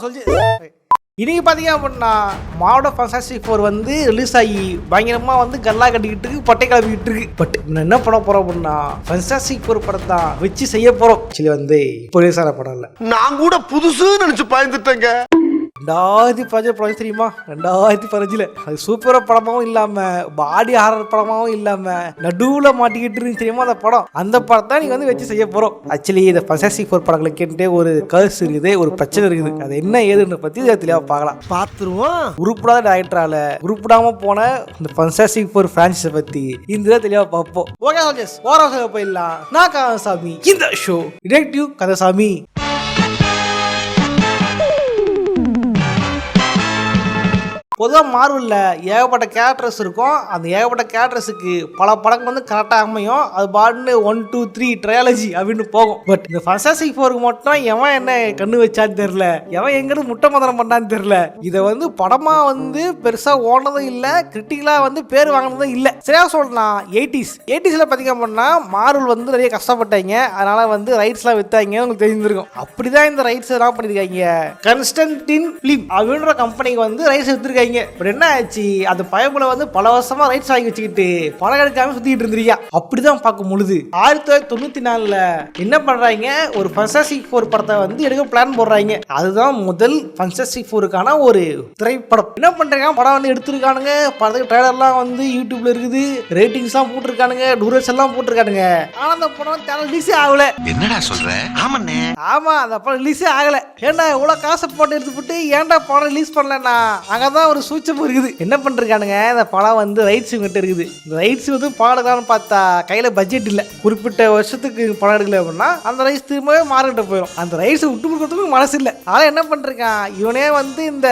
சொல்லி இன்னைக்கு பார்த்தீங்க அப்படின்னா மார்வல் ஃபேண்டாஸ்டிக் 4 வந்து ரிலீஸ் ஆகி பயங்கரமாக வந்து கல்லா கட்டிக்கிட்டு இருக்கு, பட்டை கிளப்பிக்கிட்டு இருக்கு. பட் என்ன பண்ண போகிறோம் அப்படின்னா ஃபேண்டாஸ்டிக் 4 படத்தை தான் வச்சு செய்ய போகிறோம். ஆக்சுவலி வந்து இப்போ ரிலீஸ் ஆன படம் இல்லை, நான் கூட புதுசு நினச்சி பயந்துட்டேங்க. 2015 படம் தெரியுமா? 2015 அது சூப்பராக படமாகவும் இல்லாமல் பாடி ஹாரர் படமாகவும் இல்லாமல் நடுவில் மாட்டிக்கிட்டு இருந்துச்சு தெரியுமா அந்த படம். அந்த படத்தை நீங்கள் வந்து வச்சு செய்ய போகிறோம். ஆக்சுவலி இந்த ஃபேண்டாஸ்டிக் 4 படங்களுக்கே ஒரு கர்ஸ் இருக்குது, ஒரு பிரச்சனை இருக்குது. அது என்ன ஏதுன்னு பற்றி தெளிவாக பார்க்கலாம், பார்த்துருவோம். உருப்படாத டைரக்டரால உருப்படாமல் போன இந்த ஃபேண்டாஸ்டிக் 4 ஃப்ரான்ச்சைஸை பற்றி இந்த தெளிவாக பார்ப்போம். ஓகே சோல்ஜர்ஸ், ஓரளவு போயிடலாம். நான் கந்தசாமி, இந்த ஷோ டிடெக்டிவ் கந்தசாமி. பொதுவாக மார்வலில் ஏகப்பட்ட கேரக்டர்ஸ் இருக்கும். அந்த ஏகப்பட்ட கேரக்டர்ஸுக்கு பல படங்கள் வந்து கரெக்டாக அமையும். அது பாட்டுன்னு 1 2 3 ட்ரையாலஜி அப்படின்னு போகும். பட் இந்த ஃபேண்டாஸ்டிக் 4 மட்டும் எவன் என்ன கண்ணு வச்சான்னு தெரில, எவன் எங்கிட்ட முட்டை மதனம் பண்ணான்னு தெரில. இதை வந்து படமாக வந்து பெருசாக ஓனதும் இல்லை, கிரிட்டிக்கலாக வந்து பேர் வாங்கினதும் இல்லை. சரியா சொல்லலாம் 80s பார்த்தீங்க அப்படின்னா மார்வல் வந்து நிறைய கஷ்டப்பட்டாங்க. அதனால வந்து ரைட்ஸ்லாம் விற்றாங்க, உங்களுக்கு தெரிஞ்சிருக்கும். அப்படிதான் இந்த ரைட்ஸ் எல்லாம் பண்ணியிருக்காங்க. கன்ஸ்டன்டின் ஃபிலிம் அப்படின்ற கம்பெனிக்கு வந்து ரைட்ஸ் விற்றுருக்காங்க. என்ன ஆச்சு, அந்த பயப்புல வந்து பல வருஷமா ரைட்ஸ் வாங்கி வச்சுக்கிட்டு படம் எடுக்காம சுத்திட்டு இருந்திருக்கியா. அப்படிதான் பார்க்கும் பொழுது 1994 என்ன பண்றாங்க, ஒரு ஃபேண்டாஸ்டிக் 4 படத்தை வந்து எடுக்க பிளான் போடுறாங்க. அதுதான் முதல் ஃபேண்டாஸ்டிக் 4க்கான ஒரு திரைப்படம். என்ன பண்றாங்க, படம் வந்து எடுத்திருக்கானுங்க. படத்துக்கு ட்ரைலர்லாம் வந்து யூடியூப்ல இருக்குது, ரேட்டிங்ஸ்லாம் போட்டிருக்கானுங்க, டூரேஷன் எல்லாம் போட்டிருக்கானுங்க. ஆனா அந்த படம் ரிலீஸே ஆகல. என்னடா சொல்ற? ஆமா, அந்த படம் ரிலீஸே ஆகல. ஏன்டா இவ்வளவு காசு போட்டு எடுத்துட்டு ஏன்டா படம் ரிலீஸ் பண்ணலன்னா அங்கதான் ஒரு சூச்சம் இருக்குது. என்ன பண்றானுங்க, இந்த படம் வந்து ரைட்ஸ் கிட்ட இருக்குது. இந்த ரைட்ஸ் வந்து படம் எடுக்கலாம்னு பார்த்தா கையில பட்ஜெட் இல்ல, குறிப்பிட்ட வருஷத்துக்கு படம் எடுக்கல அப்படின்னா அந்த ரைட்ஸ் திரும்பவே மார்க்கெட்ட போயிடும். அந்த ரைட்ஸ் விட்டு கொடுக்கறதுக்கு மனசு இல்லை. அதனால என்ன பண்றான், இவனே வந்து இந்த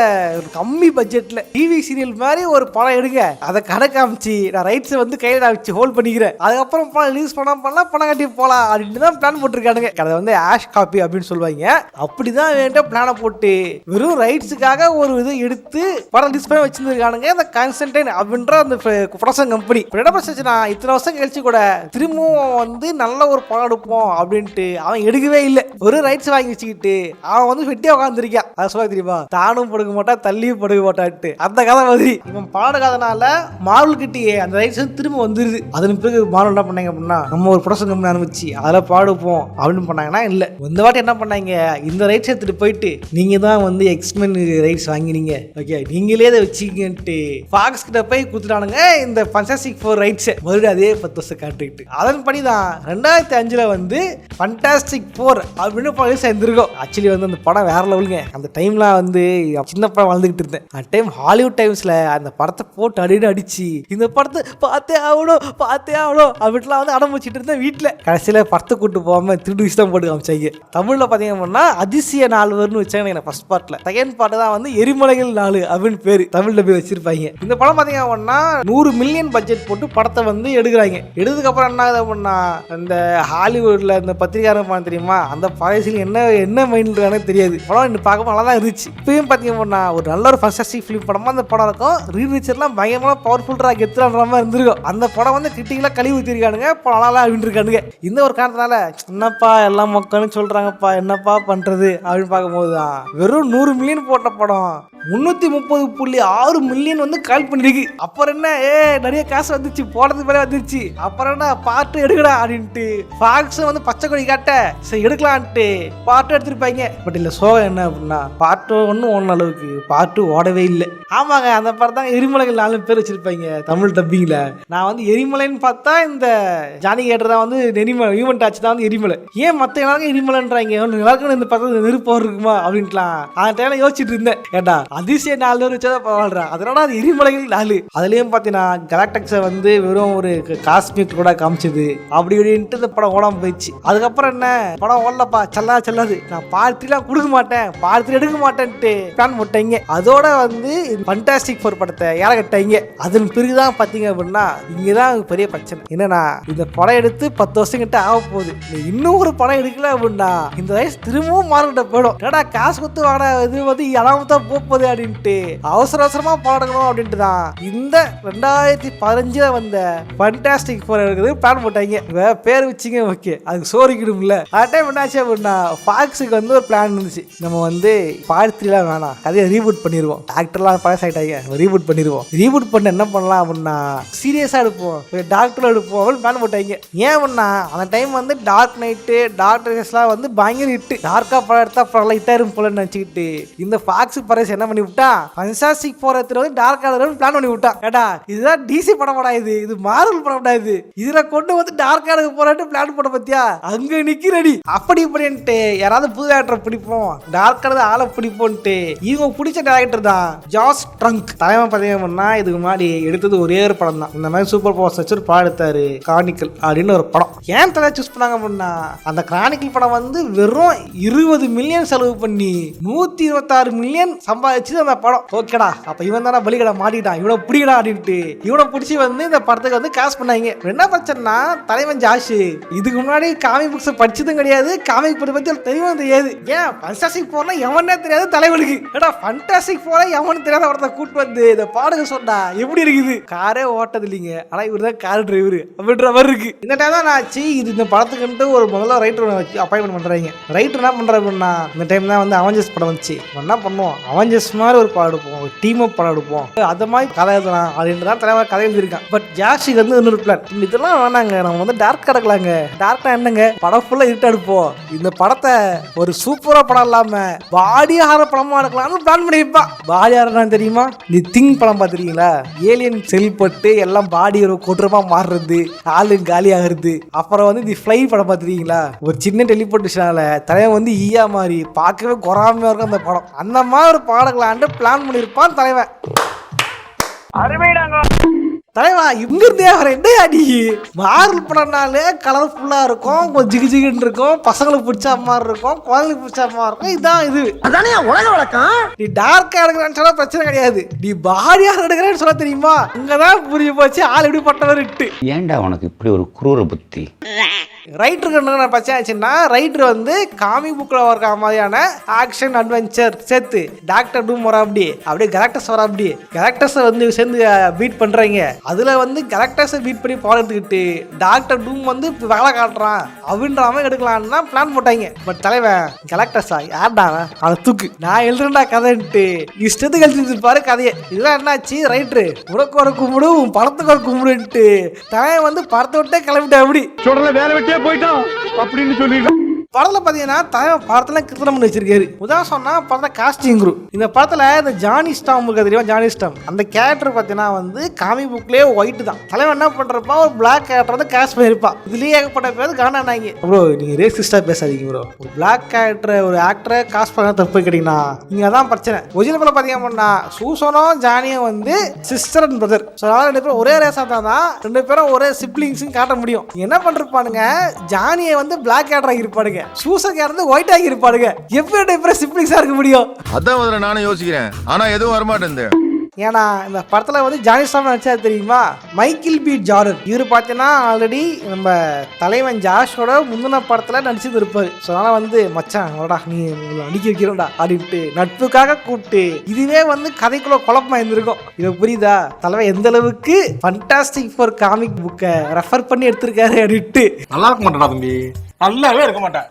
கம்மி பட்ஜெட்ல டிவி சீரியல் மாதிரி ஒரு படம் எடுங்க, அதை கடை காமிச்சு நான் ரைட்ஸ் வந்து கையில வச்சு ஹோல்ட் பண்ணிக்கிறேன், அதுக்கப்புறம் படம் ரிலீஸ் பண்ணலாம், பணம் கட்டி போலாம் அப்படின்னு தான் பிளான் போட்டிருக்கானுங்க. அதை வந்து ஆஷ் காப்பி அப்படின்னு சொல்லுவாங்க. அப்படிதான் வேண்டாம் பிளான போட்டு வெறும் ரைட்ஸுக்காக ஒரு இது எடுத்து படம் ரிலீஸ் பண்ணி வச்சிருக்கானுங்க இந்த கான்ஸ்டன்டைன் அப்படின்ற அந்த ப்ரொடக்ஷன் கம்பெனி. என்ன பிரச்சனை, இத்தனை வருஷம் கழிச்சு கூட திரும்பவும் வந்து நல்ல ஒரு படம் எடுப்போம் அப்படின்ட்டு அவன் எடுக்கவே இல்லை. ஒரு ரைட்ஸ் வாங்கி வச்சுக்கிட்டு அவன் வந்து வெட்டியா உட்காந்துருக்கான். அதை சொல்ல தெரியுமா, தானும் படுக்க மாட்டான் தள்ளியும் படுக்க மாட்டான்ட்டு அந்த கதை மாதிரி. இவன் பாடுகாதனால மார்வல் கிட்டே அந்த ரைட்ஸ் வந்து திரும்ப வந்துருது. அதன் பிறகு மார்வல் என்ன பண்ணாங்க அப்படின்னா, நம்ம ஒரு ப்ரொடக்ஷன் கம்பெனி ஆரம்பிச்சு அதில் பாடுப்போம் அப்படின்னு பண்ணாங்கன்னா இல்லை. இந்த வாட்டி என்ன பண்ணாங்க, இந்த ரைட்ஸ் எடுத்துட்டு போயிட்டு நீங்க தான் வந்து எக்ஸ்மென் ரைட்ஸ் வாங்கினீங்க, ஓகே நீங்களே அதை வச்சுக்கிட்டு ஃபாக்ஸ் கிட்ட போய் கொடுத்துட்டானுங்க இந்த ஃபேண்டாஸ்டிக் 4 ரைட்ஸ். மறுபடியும் அதே 10 வருஷம் காட்டுக்கிட்டு அதன்படி தான் 2005 வந்து ஃபேண்டாஸ்டிக் 4 அப்படின்னு படம் சேர்ந்துருக்கோம். ஆக்சுவலி வந்து அந்த படம் வேற லெவலுங்க. அந்த டைம்ல வந்து சின்ன படம் வாழ்ந்துகிட்டு இருந்தேன். அந்த டைம் ஹாலிவுட் டைம்ஸ்ல அந்த படத்தை போட்டு அடிச்சு இந்த படத்தை பார்த்தே ஆகணும் அப்படின்லாம் வந்து அடம் வச்சுட்டு இருந்தேன் வீட்டில். கடைசியில் படத்தை கூட்டு போகாம திருடு விஷயம் தான் போட்டு காமிச்சாங்க. தமிழ்ல பார்த்தீங்க அப்படின்னா அதிசய 4 வருன்னு வச்சாங்க ஃபர்ஸ்ட் பார்ட்ல. செகண்ட் பார்ட் தான் வந்து எரிமலைகள் 4 அப்படின்னு பேரு தமிழ்ல போய் வச்சிருப்பாங்க. இந்த படம் பாத்தீங்க அப்படின்னா 100 மில்லியன் பட்ஜெட் போட்டு படத்தை வந்து எடுக்கிறாங்க. எடுத்ததுக்கு அப்புறம் என்ன ஆகுது அப்படின்னா, இந்த ஹாலிவுட்ல இந்த பத்திரிகாரம் படம் தெரியுமா, அந்த பழசில் என்ன மைண்ட் இருக்கானே தெரியாது. படம் இன்னும் பார்க்க நல்லா தான் இருந்துச்சு. இப்பயும் பாத்தீங்க அப்படின்னா ஒரு நல்ல ஒரு ஃபேண்டாஸ்டிக் ஃபிலிம் படமா அந்த படம் இருக்கும். ரீரிச்சர்லாம் பயங்கரமா பவர்ஃபுல்லா கெத்துறான்ற மாதிரி இருந்திருக்கும். அந்த படம் வந்து கிரிட்டிக்கலா கழுவி ஊத்திருக்கானுங்க, நல்லா அப்படின்னு இருக்கானுங்க. இந்த ஒரு காரணத்தினால என்னப்பா எல்லாம் மக்கள்னு சொல்றாங்கப்பா, என்னப்பா பண்றது அப்படின்னு பார்க்கும்போது தான் வெறும் 100 மில்லியன் போட்ட படம் 330.6 மில்லியன் வந்து கால் பண்ணிருக்கு. அப்புறம் என்ன, நிறைய காசு வந்துச்சு, போடுறது மேலே வந்துருச்சு, அப்புறம் என்ன பாட்டு எடுக்கடா அப்படின்ட்டு ஃபாக்ஸ் வந்து பச்சை கொடி காட்ட சரி எடுக்கலான்ட்டு பாட்டு எடுத்துருப்பாங்க. பட் இல்லை சோகம் என்ன அப்படின்னா, பாட்டு ஒன்றும் ஒன்றும் அளவுக்கு பாட்டு ஓடவே இல்லை. ஆமாங்க, அந்த படம் தான் எரிமலைகள் 4 பேர் வச்சிருப்பாங்க தமிழ் டப்பிங்ல. நான் வந்து எரிமலைன்னு பார்த்தா இந்த ஜானி கேட்டர் தான் வந்து எரிமலை, ஹியூமன் டாச் தான் வந்து எரிமலை. ஏன் மற்ற எல்லாருக்கும் எரிமலைன்றாங்க, எல்லாருக்கும் இந்த பக்கத்தில் நெருப்பம் இருக்குமா அப்படின்ட்டுலாம் அந்த டைம்ல யோசிச்சுட்டு இருந்தேன். ஏண்டா அதிசய 4 வச்சதான் பரவாயில்ல, அதனால அது எரிமலைகள் 4. அதுலயும் பாத்தீங்கன்னா கலாக்டக்ஸை வந்து வெறும் ஒரு காஸ்மிக் கூட காமிச்சது அப்படி இப்படின்ட்டு இந்த படம் ஓடாம போயிடுச்சு. அதுக்கப்புறம் என்ன படம் ஓடலப்பா, செல்லாது, நான் பார்ட்டிலாம் கொடுக்க மாட்டேன், பார்ட்டி எடுக்க மாட்டேன்ட்டு பிளான் போட்டாங்க. அதோட வந்து ஃபேண்டாஸ்டிக் 4 படத்தை யார கட்டாங்க. அதன் பிறகுதான் பாத்தீங்க அப்படின்னா இங்கதான் பெரிய பிரச்சனை. என்னன்னா, இந்த படம் எடுத்து 10 வருஷம் கிட்ட ஆக போகுது, இன்னும் ஒரு படம் எடுக்கல அப்படின்னா இந்த வயசு திரும்பவும் மார்க்கெட்ட போயிடும். ஏடா காசு கொடுத்து வாடா, இது வந்து அலாமத்தான் போகுது போகுது அப்படின்ட்டு அவசர அவசரமா பாடணும் அப்படின்ட்டு தான் இந்த 2015 வந்த ஃபண்டாஸ்டிக் ஃபோர் இருக்குது பிளான் போட்டாங்க. பேர் வச்சிங்க ஓகே, அதுக்கு சோறிக்கணும்ல. அந்த டைம் என்னாச்சு அப்படின்னா ஃபாக்ஸுக்கு வந்து ஒரு பிளான் இருந்துச்சு. நம்ம வந்து பார்ட் 3 வேணாம், கதையை ரீபூட் பண்ணிடுவோம். ஆக்டர்லாம் பழச ஆகிட்டாங்க, ரீபூட் பண்ணிடுவோம். ரீபூட் பண்ண என்ன பண்ணலாம் அப்படின்னா சீரியஸாக எடுப்போம், டாக்டர் எடுப்போம் அப்படின்னு பிளான் போட்டாங்க. ஏன் அப்படின்னா அந்த டைம் வந்து டார்க் நைட்டு டாக்டர்ஸ்லாம் வந்து பயங்கர ஹிட்டு. டார்க்காக படம் எடுத்தா படம் ஹிட்டாக இருக்கும் போலன்னு நினச்சிக்கிட்டு இந்த ஃபாக்ஸ் பரேஸ் என்ன பண்ணி விட்டா ஃபண்டாஸ்டிக் ஃபோர் எடுத்துட்டு வந்து டார்க்காக பிளான் பண்ணி விட்டான். கேட்டா இதுதான் டிசி படம் படாது, இது மார்வல் படம் படாது, இதுல கொண்டு வந்து டார்க்காக எடுக்க போறாட்டு பிளான் போட பத்தியா அங்க நிக்கிறடி. அப்படி இப்படின்ட்டு யாராவது புது ஆக்டரை பிடிப்போம், டார்க்காக ஆளை பிடிப்போன்ட்டு இவங்க பிடிச்ச டேரக்டர் தான் ஜாஸ் ட்ரங்க். தலைமை பார்த்தீங்கன்னா இதுக்கு முன்னாடி எடுத்தது ஒரே ஒரு படம் தான். இந்த மாதிரி சூப்பர் பவர்ஸ் வச்சு ஒரு படம் எடுத்தாரு, கிரானிக்கல் அப்படின்னு ஒரு படம். ஏன் தலை சூஸ் பண்ணாங்க அப்படின்னா அந்த கிரானிக்கல் படம் வந்து வெறும் 20 மில்லியன் செலவு பண்ணி 126 மில்லியன் சம்பாதிச்சு அந்த படம். ஓகேடா, அப்ப இவன் தானே பலிகடா மாட்டிட்டான், இவனை பிடிக்கடா அப்படின்ட்டு இவனை பிடிச்சி வந்து இந்த படத்துக்கு வந்து காசு பண்ணாங்க. என்ன பிரச்சனைனா தலைவன் ஜாஷ் இதுக்கு முன்னாடி காமிக் புக்ஸ் படிச்சதும் கிடையாது, காமிக் புக் பத்தி தெரியவும் தெரியாது. ஏன் ஃபண்டாஸ்டிக் ஃபோர்னா எவனே தெரியாது தலைவனுக்கு. ஏடா ஃபண்டாஸ்டிக் ஃபோர் எவனு தெரியாத ஒருத்தர் கூட்டு வந்து இந்த பாடுக சொன்னா எப்படி இருக்குது? காரே ஓட்டது இல்லைங்க, ஆனா இவர் தான் கார் டிரைவர் அப்படின்ற மாதிரி இருக்கு. இந்த டைம் தான் ஆச்சு இது இந்த படத்துக்குன்ட்டு ஒரு முதல்ல ரைட்டர் வச்சு அப்பாயின்மெண்ட் பண்றாங்க. ரைட்டர் என்ன பண்றாரு அப்படின்னா இந்த டைம் தான் வந்து அவெஞ்சர்ஸ் படம் வந்துச்சு, என்ன பண்ணுவோம் அவெஞ்சர்ஸ் மாதிரி ஒரு படம் எடுப்போம், ஒரு டீம் அப் படம் எடுப்போம், அது மாதிரி கதை எழுதலாம் அப்படின்னு தான் தலைவர் கதை எழுதியிருக்கான். பட் ஜாஷிக்கு வந்து இன்னொரு பிளான், இதெல்லாம் வேணாங்க, நம்ம வந்து டார்க் கிடக்கலாங்க. டார்க்கா என்னங்க படம் ஃபுல்லா இருட்டா எடுப்போம், இந்த படத்தை ஒரு சூப்பரா படம் இல்லாம பாடியார படமா எடுக்கலாம்னு பிளான் பண்ணியிருப்பான். பாடியாரா தெரியுமா? நீ திங் படம் பார்த்துருக்கீங்களா? ஏலியன் செல்பட்டு எல்லாம் பாடி ஒரு கொடூரமா மாறுறது, ஆளு காலி ஆகுறது. அப்புறம் வந்து தி ஃப்ளை படம் பார்த்துருக்கீங்களா? ஒரு சின்ன டெலிபோர்ட்டேஷனால தலைவன் வந்து ஈயா மாதிரி பார்க்கவே குறாமையா இருக்கும் அந்த படம். அந்த மாதிரி ஒரு பாடங்களாண்டு பிளான் பண்ணியிருப்பான் தலைவன். தலைவா இங்க இருந்தே வர என்ன அடி மார்வல் படம்னாலே கலர்ஃபுல்லா இருக்கும், கொஞ்சம் ஜிகு ஜிகுன்னு இருக்கும், பசங்களுக்கு பிடிச்ச மாதிரி இருக்கும், குழந்தைங்களுக்கு பிடிச்ச மாதிரி இருக்கும். இதான் இது அதானே உலக வழக்கம். நீ டார்க்கா எடுக்கிறேன்னு சொன்னா பிரச்சனை கிடையாது, நீ பாடியா எடுக்கிறேன்னு சொல்ல தெரியுமா? இங்கதான் புரிய போச்சு ஆள் எப்படி பட்டவர் இட்டு. ஏன்டா உனக்கு இப்படி ஒரு குரூர புத்தி? ரைட்டருக்கு என்ன பிரச்சனை ஆச்சுன்னா ரைட்டர் வந்து காமிக் புக்கில் வர மாதிரியான ஆக்ஷன் அட்வென்ச்சர் சேர்த்து டாக்டர் டூம் வர அப்படியே கேரக்டர்ஸ் வர கேரக்டர்ஸை வந்து சேர்ந்து பீட் பண்ணுறாங்க. அதில் வந்து கேரக்டர்ஸை பீட் பண்ணி பவர் எடுத்துக்கிட்டு டாக்டர் டூம் வந்து வேலை காட்டுறான் அப்படின்ற மாதிரி எடுக்கலான்னு தான் பிளான் போட்டாங்க. பட் தலைவன் கேரக்டர்ஸா யார்டா அதை தூக்கு, நான் எழுதுறேன்டா கதைன்ட்டு இஷ்டத்துக்கு எழுதிருப்பாரு கதையை. இதெல்லாம் என்னாச்சு, ரைட்ரு உனக்கு ஒரு கும்பிடு உன் படத்துக்கு ஒரு கும்பிடுன்ட்டு தலைவன் வந்து படத்தை விட்டே கிளம்பிட்டா. அப்படி சொல்ற வேலை விட்டே போயிட்டான் அப்படின்னு சொல்லிட்டு படத்துல பாத்தீங்கன்னா தலைவன் படத்துல கிருத்தனம் பண்ணி வச்சிருக்காரு. உதாரணம் சொன்னா படத்தை காஸ்டிங் குரூப். இந்த படத்துல இந்த ஜானி ஸ்டாம் இருக்கு தெரியுமா? ஜானி ஸ்டாம் அந்த கேரக்டர் பாத்தீங்கன்னா வந்து காமிக் புக்லயே ஒயிட் தான். தலைவன் என்ன பண்றப்பா ஒரு பிளாக் கேரக்டர் வந்து காஸ்ட் பண்ணிருப்பான். இதுலயே ஏகப்பட்ட பேர் காணானாங்க. ப்ரோ நீங்க ரேசிஸ்டா பேசாதீங்க ப்ரோ, ஒரு பிளாக் கேரக்டர் ஒரு ஆக்டரை காஸ்ட் பண்ண தப்பு கிடைக்குன்னா நீங்க அதான் பிரச்சனை. ஒரிஜினல் படம் பாத்தீங்கன்னா சூசனும் ஜானியும் வந்து சிஸ்டர் அண்ட் பிரதர். ஸோ அதனால 2 பேரும் ஒரே ரேஸா தான் 2 பேரும் ஒரே சிப்ளிங்ஸும் காட்ட முடியும். என்ன பண்றானுங்க, ஜானியை வந்து பிளாக் கேரக்டர் ஆகிருப்பானுங்க, சூசன் இருந்து ஒயிட் ஆகி இருப்பாருங்க. எப்படி சிப்ளிங்ஸா இருக்க முடியும்? அதான் முதல்ல நானும் யோசிக்கிறேன், ஆனா எதுவும் வரமாட்டேன். ஏன்னா இந்த படத்தில் வந்து ஜானி ஸ்டாம் நடிச்சா தெரியுமா? Michael B Jordan. இவர் பார்த்தீங்கன்னா ஆல்ரெடி நம்ம தலைவன் ஜாஷோட முந்தின படத்தில் நடிச்சது இருப்பாரு. ஸோ அதனால் வந்து மச்சான் வரடா நீ அடிக்க வைக்கிறோம்டா அப்படின்ட்டு நட்புக்காக கூப்பிட்டு இதுவே வந்து கதைக்குள்ள குழப்பமா இருந்திருக்கும். இது புரியுதா? தலைவன் எந்த அளவுக்கு ஃபண்டாஸ்டிக் ஃபோர் காமிக் புக்கை ரெஃபர் பண்ணி எடுத்திருக்காரு அப்படின்ட்டு. நல்லா இருக்க மாட்டேடா தம்பி, நல்லாவே இருக்க மாட்டேன்.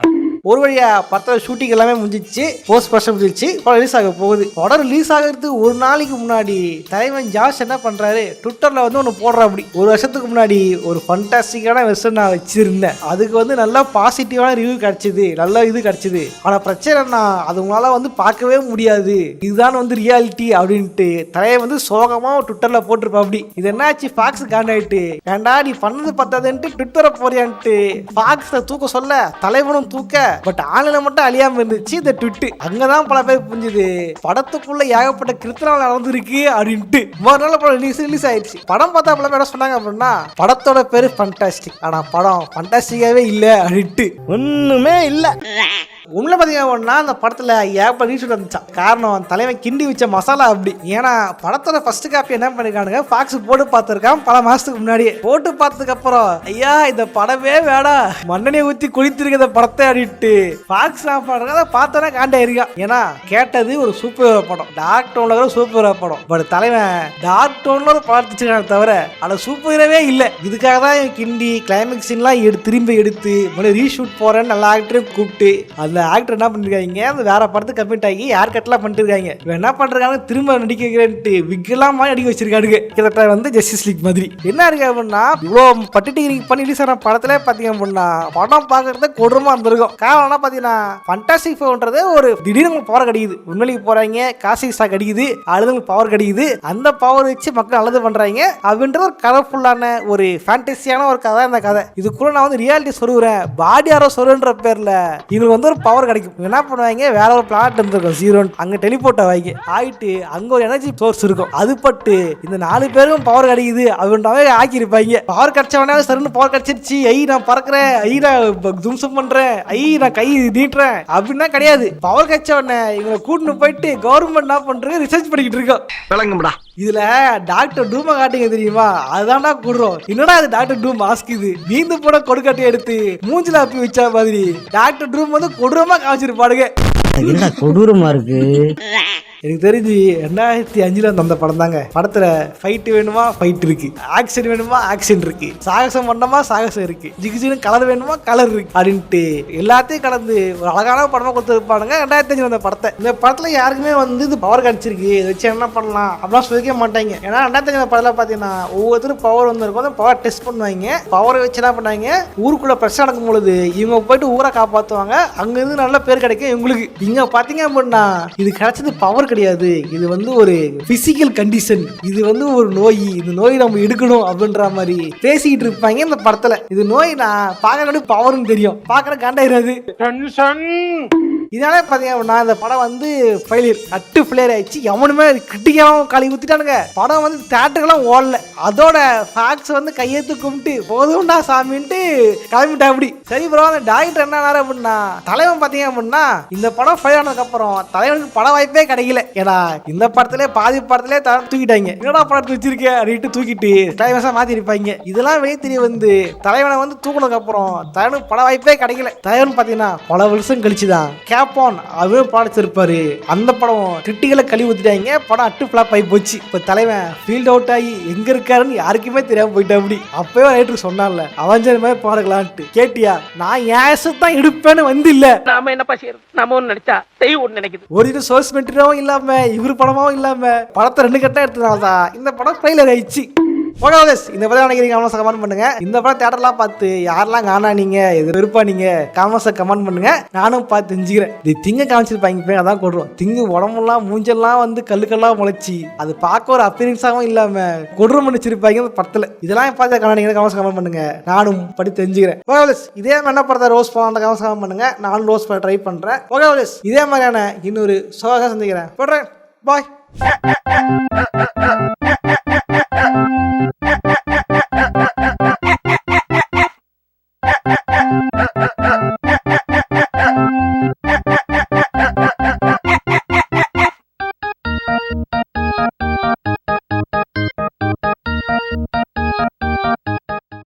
ஒரு வழியா படத்தோட ஷூட்டிங் எல்லாமே முடிஞ்சிச்சு, போஸ்ட் ப்ரொடக்ஷன் முடிஞ்சிச்சு, படம் ரிலீஸ் ஆக போகுது. படம் ரிலீஸ் ஆகிறதுக்கு ஒரு நாளைக்கு முன்னாடி தலைவன் ஜாஷ் என்ன பண்றாரு, ட்விட்டர்ல வந்து ஒன்று போடுற. அப்படி ஒரு வருஷத்துக்கு முன்னாடி ஒரு ஃபண்டாஸ்டிக்கான வெர்ஷன் நான் வச்சிருந்தேன், அதுக்கு வந்து நல்லா பாசிட்டிவான ரிவ்யூ கிடைச்சிது, நல்ல இது கிடைச்சிது. ஆனா பிரச்சனைனா அது உங்களால வந்து பார்க்கவே முடியாது, இதுதான் வந்து ரியாலிட்டி அப்படின்ட்டு தலையை வந்து சோகமா ட்விட்டர்ல போட்டிருப்பா. அப்படி இது என்னாச்சு, ஃபாக்ஸ் காண்டாயிட்டு ஏண்டா நீ பண்ணது பத்தாதுன்ட்டு ட்விட்டரை போறியான்ட்டு ஃபாக்ஸை தூக்க சொல்ல தலைவனும் தூக்க. பட் ஆன்லைன்ல மட்டும் அழியாம இருந்துச்சு இந்த ட்விட். அங்கதான் பல பேர் புரிஞ்சுது படத்துக்குள்ள ஏகப்பட்ட கிருத்தனம் நடந்திருக்கு அப்படின்ட்டு. மறுநாள் படம் ரிலீஸ் ஆயிடுச்சு. படம் பார்த்தா பல பேர் சொன்னாங்க அப்படின்னா படத்தோட பேரு ஃபண்டாஸ்டிக், ஆனா படம் ஃபண்டாஸ்டிக்காவே இல்ல அப்படின்ட்டு. ஒண்ணுமே இல்ல. உண்மை பார்த்தீங்கன்னா அந்த படத்தில் ஏப்ப ரீஷூட் வந்துச்சான். காரணம் தலைவன் கிண்டி வச்ச மசாலா அப்படி. ஏன்னா படத்தோட ஃபர்ஸ்ட் காப்பி என்ன பண்ணிருக்கானுங்க, ஃபாக்ஸ் போட்டு பார்த்துருக்கான் பல மாசத்துக்கு முன்னாடியே. போட்டு பார்த்ததுக்கு அப்புறம் ஐயா இந்த படமே வேடா, மண்ணெண்ணெய் ஊற்றி குளித்திருக்க இந்த படத்தை அப்படின்ட்டு ஃபாக்ஸ் நான் படம் அதை பார்த்தோன்னா காண்டா இருக்கான். ஏன்னா கேட்டது ஒரு சூப்பர் ஹீரோ படம், டார்க் டோன்ல சூப்பர் ஹீரோ படம். பட் தலைவன் டார்க் டோன்ல ஒரு படம் எடுத்துக்கான தவிர அது சூப்பர் ஹீரோவே இல்லை. இதுக்காக தான் கிண்டி கிளைமேக்ஸ் எல்லாம் திரும்பி எடுத்து ரீஷூட் போறேன்னு நல்ல ஆக்டரையும் கூப்பிட்டு அந்த ஆக்டர் என்ன பண்ணிருக்காங்க, அந்த வேற படத்துக்கு கமிட் ஆகி யார் கட்டலாம் பண்ணிட்டு இருக்காங்க. என்ன பண்றாங்க, திரும்ப நடிக்க வைக்கிறேன்ட்டு விக்கெல்லாம் அடிக்க வச்சிருக்காங்க. கிட்டத்தட்ட வந்து ஜஸ்டிஸ் லீக் மாதிரி. என்ன இருக்கு அப்படின்னா, இவ்வளவு பட்டிட்டிக்கு பண்ணி ரிலீஸ் ஆன படத்துல பாத்தீங்க அப்படின்னா படம் பாக்குறத கொடூரமா இருந்திருக்கும். காரணம் என்ன பாத்தீங்கன்னா, ஃபண்டாஸ்டிக் ஃபோர்ன்றது ஒரு திடீர்னு பவர் கிடைக்குது. உண்மையிலேயே போறாங்க, காசி ஸ்டாக் கிடைக்குது, அழுது பவர் கிடைக்குது. அந்த பவர் வச்சு மக்கள் அழுது பண்றாங்க அப்படின்ற ஒரு கலர்ஃபுல்லான ஒரு ஃபேண்டசியான ஒரு கதை. இந்த கதை இதுக்குள்ள நான் வந்து ரியாலிட்டி சொல்லுறேன், பாடி யாரோ சொல்லுன்ற பேர்ல இவங்களுக்கு வந்து ஒரு பவர் கிடைக்கும். என்ன பண்ணுவாங்க, வேற ஒரு பிளாட் இருந்திருக்கும் ஜீரோ, அங்க டெலிபோர்ட் ஆகி ஆயிட்டு அங்க ஒரு எனர்ஜி சோர்ஸ் இருக்கும். அது பட்டு இந்த 4 பேருக்கும் பவர் கிடைக்குது அப்படின்றாவே ஆக்கியிருப்பாங்க. பவர் கிடைச்சவனே சரின்னு பவர் கிடைச்சிருச்சு, ஐ நான் பறக்கிறேன், ஐ நான் தும்சம் பண்றேன், ஐ நான் கை நீட்டுறேன் அப்படின்னா கிடையாது. பவர் கிடைச்சவனே இவங்களை கூட்டின்னு போயிட்டு கவர்மெண்ட் என்ன பண்றது ரிசர்ச் பண்ணிக்கிட்டு இருக்கோம். இதுல டாக்டர் டூமை காட்டுங்க தெரியுமா, அதுதான்டா கூடுறோம். என்னடா இது டாக்டர் டூம் மாஸ்க், இது நீந்து போட கொடுக்கட்டி எடுத்து மூஞ்சில அப்பி வச்சா மாதிரி டாக்டர் டூம் வந்து கொடூரமா காமிச்சிருப்பாடுங்க. என்ன கொடூரமா இருக்கு. எனக்கு தெரிஞ்சு 2005 அந்த படம் தாங்க. படத்துல ஃபைட் வேணுமா ஃபைட் இருக்கு, ஆக்ஷன் வேணுமா ஆக்ஷன் இருக்கு, சாகசம் பண்ணமா சாகசம் இருக்கு, ஜிகிஜின்னு கலர் வேணுமா கலர் இருக்கு அப்படின்ட்டு எல்லாத்தையும் கலந்து ஒரு அழகான படமா கொடுத்துருப்பானுங்க 2005 அந்த படத்தை. இந்த படத்துல யாருக்குமே வந்து இது பவர் கிடைச்சிருக்கு, இதை வச்சு என்ன பண்ணலாம் அப்படிலாம் சொல்லிக்க மாட்டாங்க. ஏன்னா 2005 படத்துல பாத்தீங்கன்னா ஒவ்வொருத்தரும் பவர் வந்து இருக்கும், பவர் டெஸ்ட் பண்ணுவாங்க. பவரை வச்சு என்ன பண்ணாங்க, ஊருக்குள்ள பிரச்சனை நடக்கும் பொழுது இவங்க போயிட்டு ஊரை காப்பாற்றுவாங்க, அங்க இருந்து நல்ல பேர் கிடைக்கும் இவங்களுக்கு. இங்க பாத்தீங்க அப்படின்னா இது கிடைச்சது பவர் கிடையாது, இது வந்து ஒரு பிசிக்கல் கண்டிஷன், இது வந்து ஒரு நோய், இந்த நோய் நம்ம எடுக்கணும் அப்படின்ற மாதிரி பேசிக்கிட்டு இருப்பாங்க இந்த படத்துல. இது நோய் நான் பாக்குற பவர்னு தெரியும், பாக்குற காண்டாயிராது. இதனால பாத்தீங்க அப்படின்னா இந்த படம் வந்து ஃபெயிலியர், அட்டு ஃபெயிலியர் ஆயிடுச்சு. எவனுமே கிரிட்டிக்கலாவும் காலி ஊத்திட்டானுங்க. படம் வந்து தேட்டருக்கெல்லாம் ஓடல. அதோட ஃபேக்ஸ் வந்து கையெழுத்து கும்பிட்டு போதும்டா சாமின்ட்டு கிளம்பிட்டா. அப்படி சரி ப்ரோ, அந்த டாக்டர் என்ன அப்படின்னா தலைவன் பாத்தீங்க அப்படின்னா இந்த படம் ஃபெயில் ஆனதுக்கு அப்புறம் தலைவனுக்கு பட வாய்ப்பே கிடைக்கல. ஏன்னா இந்த படத்திலே பாதி படத்திலே தூக்கிட்டாங்க. என்னடா படத்தை வச்சிருக்க அப்படின்ட்டு தூக்கிட்டு தலைவசா மாத்தி இருப்பாங்க. இதெல்லாம் வெளியே தெரிய வந்து தலைவனை வந்து தூக்குனதுக்கு அப்புறம் தலைவனுக்கு பட வாய்ப்பே கிடைக்கல. தலைவன் பாத்தீங்கன்னா பல வருஷம் கழிச்சுதான் கேப்பான் அவரும் பாடிச்சிருப்பாரு. அந்த படம் கிரிட்டிக்கலை கழுவி ஊத்திட்டாங்க, படம் அட்டு ஃபிளாப் ஆகி போச்சு. இப்ப தலைவன் ஃபீல்ட் அவுட் ஆகி எங்க இருக்காருன்னு யாருக்குமே தெரியாம போயிட்டா. அப்படி அப்பவே ரைட்டர் சொன்னான்ல அவஞ்சர் மாதிரி பாடலான்ட்டு, கேட்டியா நான் ஏசத்தான் எடுப்பேன்னு வந்து இல்ல. நாம என்னப்பா செய்யறது, நாம ஒண்ணு நினைச்சா செய்ய ஒண்ணு நினைக்குது. ஒரு இது சோர்ஸ் மெட்டீரியலும் இல்லாம இவரு படமாவும் இல்லாம படத்தை 2 கட்டா எடுத்ததுனாலதான் இந்த படம் ஃபெயிலியர் ஆயிடுச்சு. இந்த படம் நினைக்கிறீங்க கமெண்ட் பண்ணுங்க. இந்த படம் தியேட்டர்லாம் பார்த்து யாரெல்லாம் காணா நீங்க எது வெறுப்பா நீங்க காமெண்ட்ஸை கமெண்ட் பண்ணுங்க, நானும் பார்த்து தெரிஞ்சுக்கிறேன். இது திங்க காமிச்சிருப்பாங்க அதான் கொடுறோம். திங்கு உடம்புலாம் மூஞ்செல்லாம் வந்து கல்லுக்கெல்லாம் முளைச்சி அது பார்க்க ஒரு அப்பியரன்ஸாகவும் இல்லாம கொடூரம் பண்ணிச்சிருப்பாங்க இந்த படத்துல. இதெல்லாம் பார்த்து காணா நீங்க கமெண்ட் பண்ணுங்க, நானும் படி தெரிஞ்சுக்கிறேன். இதே மாதிரி என்ன படத்தை ரோஸ் பண்ண கமெண்ட் பண்ணுங்க, நானும் ரோஸ் பண்ண ட்ரை பண்றேன். இதே மாதிரியான இன்னொரு சோகா சந்திக்கிறேன். பாய்.